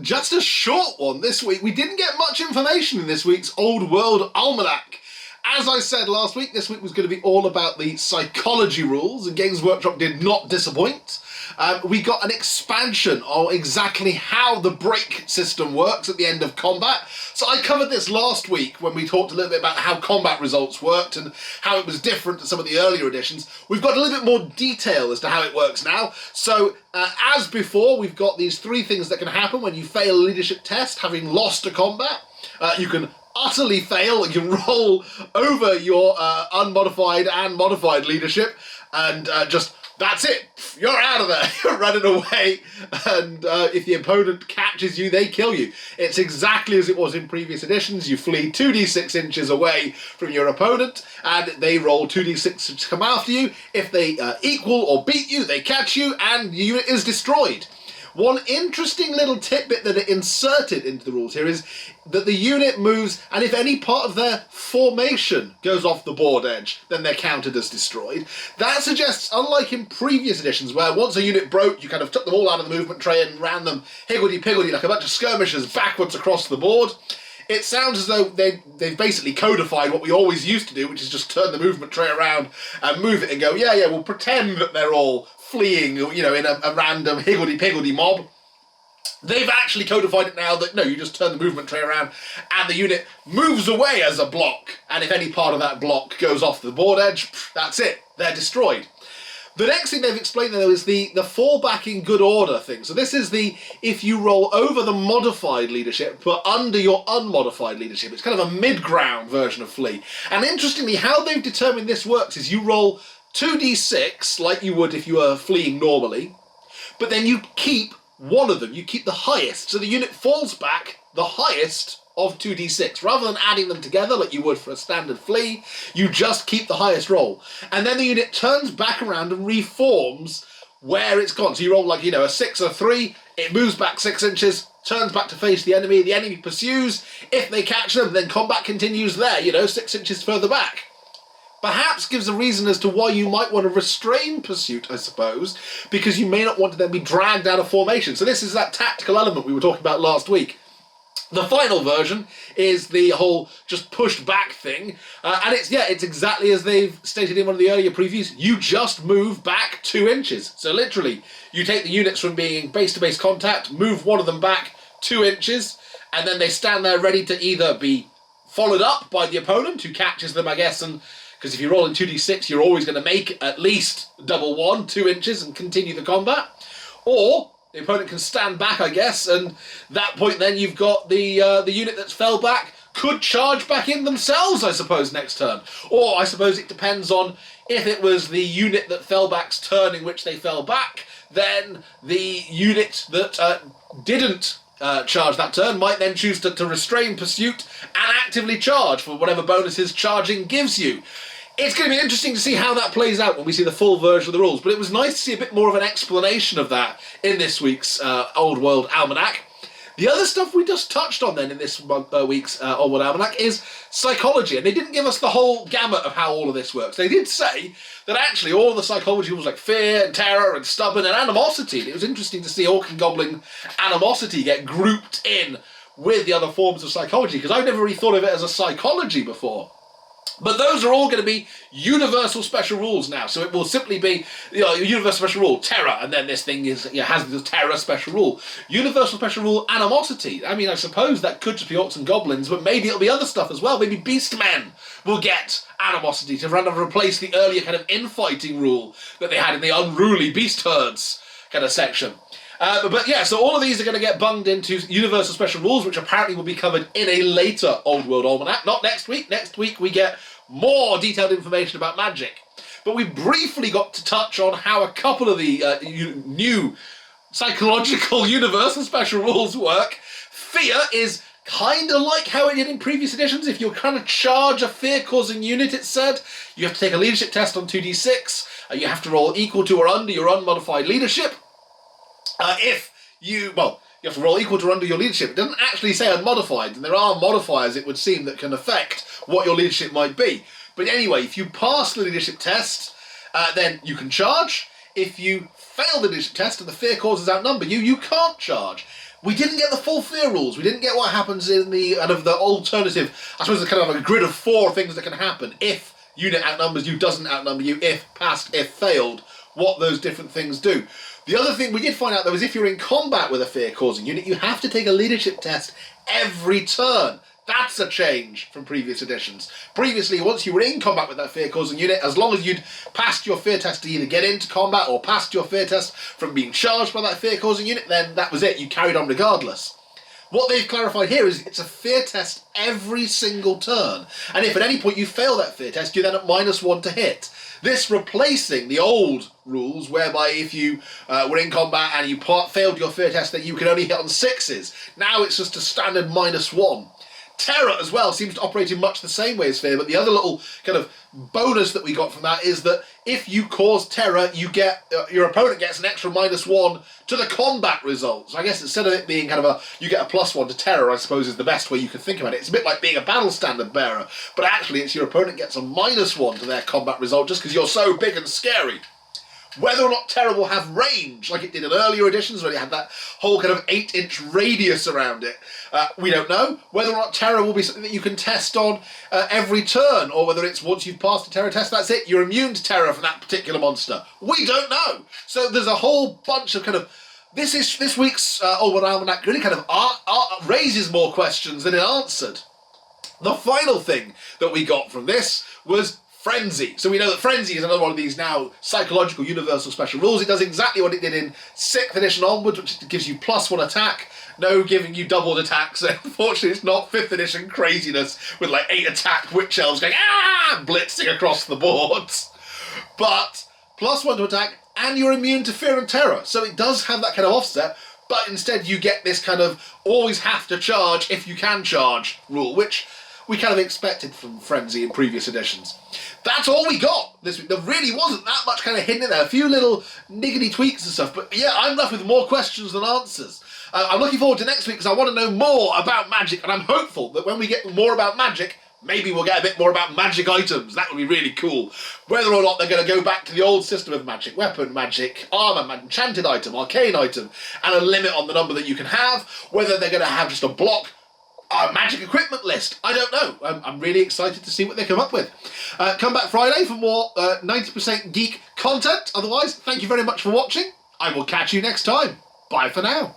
Just a short one this week. We didn't get much information in this week's Old World Almanack. As I said last week, this week was going to be all about the psychology rules, and Games Workshop did not disappoint. We got an expansion on exactly how the break system works at the end of combat. So I covered this last week when we talked a little bit about how combat results worked and how it was different to some of the earlier editions. We've got a little bit more detail as to how it works now. So as before, we've got these three things that can happen when you fail a leadership test, having lost a combat. You can utterly fail, you can roll over your unmodified and modified leadership, and that's it. You're out of there. You're running away, and if the opponent catches you, they kill you. It's exactly as it was in previous editions. You flee 2d6 inches away from your opponent, and they roll 2d6 to come after you. If they equal or beat you, they catch you, and the unit is destroyed. One interesting little tidbit that it inserted into the rules here is that the unit moves, and if any part of their formation goes off the board edge, then they're counted as destroyed. That suggests, unlike in previous editions, where once a unit broke, you kind of took them all out of the movement tray and ran them higgledy-piggledy like a bunch of skirmishers backwards across the board. It sounds as though they've basically codified what we always used to do, which is just turn the movement tray around and move it and go, yeah, we'll pretend that they're all fleeing, you know, in a random higgledy-piggledy mob. They've actually codified it now that, no, you just turn the movement tray around and the unit moves away as a block. And if any part of that block goes off the board edge, that's it. They're destroyed. The next thing they've explained, though, is the fallback in good order thing. So this is the, if you roll over the modified leadership, but under your unmodified leadership. It's kind of a mid-ground version of flee. And interestingly, how they've determined this works is you roll 2d6, like you would if you were fleeing normally, but then you keep one of them. You keep the highest. So the unit falls back the highest of 2d6. Rather than adding them together like you would for a standard flee, you just keep the highest roll. And then the unit turns back around and reforms where it's gone. So you roll like, you know, a 6 or 3, it moves back 6 inches, turns back to face the enemy pursues. If they catch them, then combat continues there, you know, 6 inches further back. Perhaps gives a reason as to why you might want to restrain pursuit, I suppose, because you may not want to then be dragged out of formation. So this is that tactical element we were talking about last week. The final version is the whole just pushed back thing, and it's exactly as they've stated in one of the earlier previews. You just move back 2 inches. So literally, you take the units from being base-to-base contact, move one of them back 2 inches, and then they stand there ready to either be followed up by the opponent, who catches them, I guess, and because if you roll in 2d6, you're always going to make at least double 1, 2 inches, and continue the combat. Or the opponent can stand back, I guess, and that point then you've got the unit that's fell back could charge back in themselves, I suppose, next turn. Or I suppose it depends on if it was the unit that fell back's turn in which they fell back, then the unit that didn't charge that turn might then choose to restrain pursuit and actively charge for whatever bonuses charging gives you. It's going to be interesting to see how that plays out when we see the full version of the rules, but it was nice to see a bit more of an explanation of that in this week's Old World Almanack. The other stuff we just touched on then in this week's Old World Almanack is psychology, and they didn't give us the whole gamut of how all of this works. They did say that actually all of the psychology rules like fear and terror and stubborn and animosity, and it was interesting to see Orc and Goblin animosity get grouped in with the other forms of psychology, because I've never really thought of it as a psychology before. But those are all going to be universal special rules now. So it will simply be, you know, universal special rule, terror, and then this thing is, you know, has the terror special rule. Universal special rule, animosity. I mean, I suppose that could just be Orcs and Goblins, but maybe it'll be other stuff as well. Maybe Beastmen will get animosity to replace the earlier kind of infighting rule that they had in the unruly beast herds kind of section. But yeah, so all of these are going to get bunged into universal special rules, which apparently will be covered in a later Old World Almanack. Not next week. Next week we get more detailed information about magic. But we briefly got to touch on how a couple of the new psychological universal special rules work. Fear is kind of like how it did in previous editions. If you're trying to charge a fear-causing unit, it said, you have to take a leadership test on 2d6. You have to roll equal to or under your unmodified leadership. You have to roll equal to or under your leadership. It doesn't actually say unmodified, and there are modifiers, it would seem, that can affect what your leadership might be. But anyway, if you pass the leadership test, then you can charge. If you fail the leadership test and the fear causes outnumber you, you can't charge. We didn't get the full fear rules. We didn't get what happens in the kind of the alternative. I suppose it's kind of like a grid of 4 things that can happen if unit outnumbers you, doesn't outnumber you, if passed, if failed. What those different things do. The other thing we did find out though is if you're in combat with a fear-causing unit, you have to take a leadership test every turn. That's a change from previous editions. Previously, once you were in combat with that fear-causing unit, as long as you'd passed your fear test to either get into combat or passed your fear test from being charged by that fear-causing unit, then that was it. You carried on regardless. What they've clarified here is it's a fear test every single turn. And if at any point you fail that fear test, you're then at -1 to hit. This replacing the old rules whereby if you were in combat and you failed your fear test, then you could only hit on 6s. Now it's just a standard -1. Terror as well seems to operate in much the same way as fear, but the other little kind of bonus that we got from that is that if you cause terror, you get your opponent gets an extra -1 to the combat results. So I guess instead of it being kind of you get a +1 to terror, I suppose is the best way you could think about it. It's a bit like being a battle standard bearer, but actually it's your opponent gets a -1 to their combat result just because you're so big and scary. Whether or not terror will have range, like it did in earlier editions, when it had that whole kind of 8-inch radius around it, we don't know. Whether or not terror will be something that you can test on every turn, or whether it's once you've passed a terror test, that's it, you're immune to terror from that particular monster. We don't know. So there's a whole bunch of kind of... This week's Old World Almanack really kind of raises more questions than it answered. The final thing that we got from this was Frenzy. So we know that Frenzy is another one of these now psychological universal special rules. It does exactly what it did in 6th edition onwards, which gives you +1 attack, no giving you doubled attacks. Unfortunately, it's not 5th edition craziness with like 8 attack witch elves going blitzing across the boards. But +1 to attack, and you're immune to fear and terror. So it does have that kind of offset, but instead you get this kind of always have to charge if you can charge rule, which we kind of expected from Frenzy in previous editions. That's all we got this week. There really wasn't that much kind of hidden in there. A few little niggly tweaks and stuff, but yeah, I'm left with more questions than answers. I'm looking forward to next week because I want to know more about magic, and I'm hopeful that when we get more about magic, maybe we'll get a bit more about magic items. That would be really cool. Whether or not they're going to go back to the old system of magic weapon, magic armor, enchanted item, arcane item, and a limit on the number that you can have, whether they're going to have just a block magic equipment list. I don't know. I'm really excited to see what they come up with. Come back Friday for more 90% Geek content. Otherwise, thank you very much for watching. I will catch you next time. Bye for now.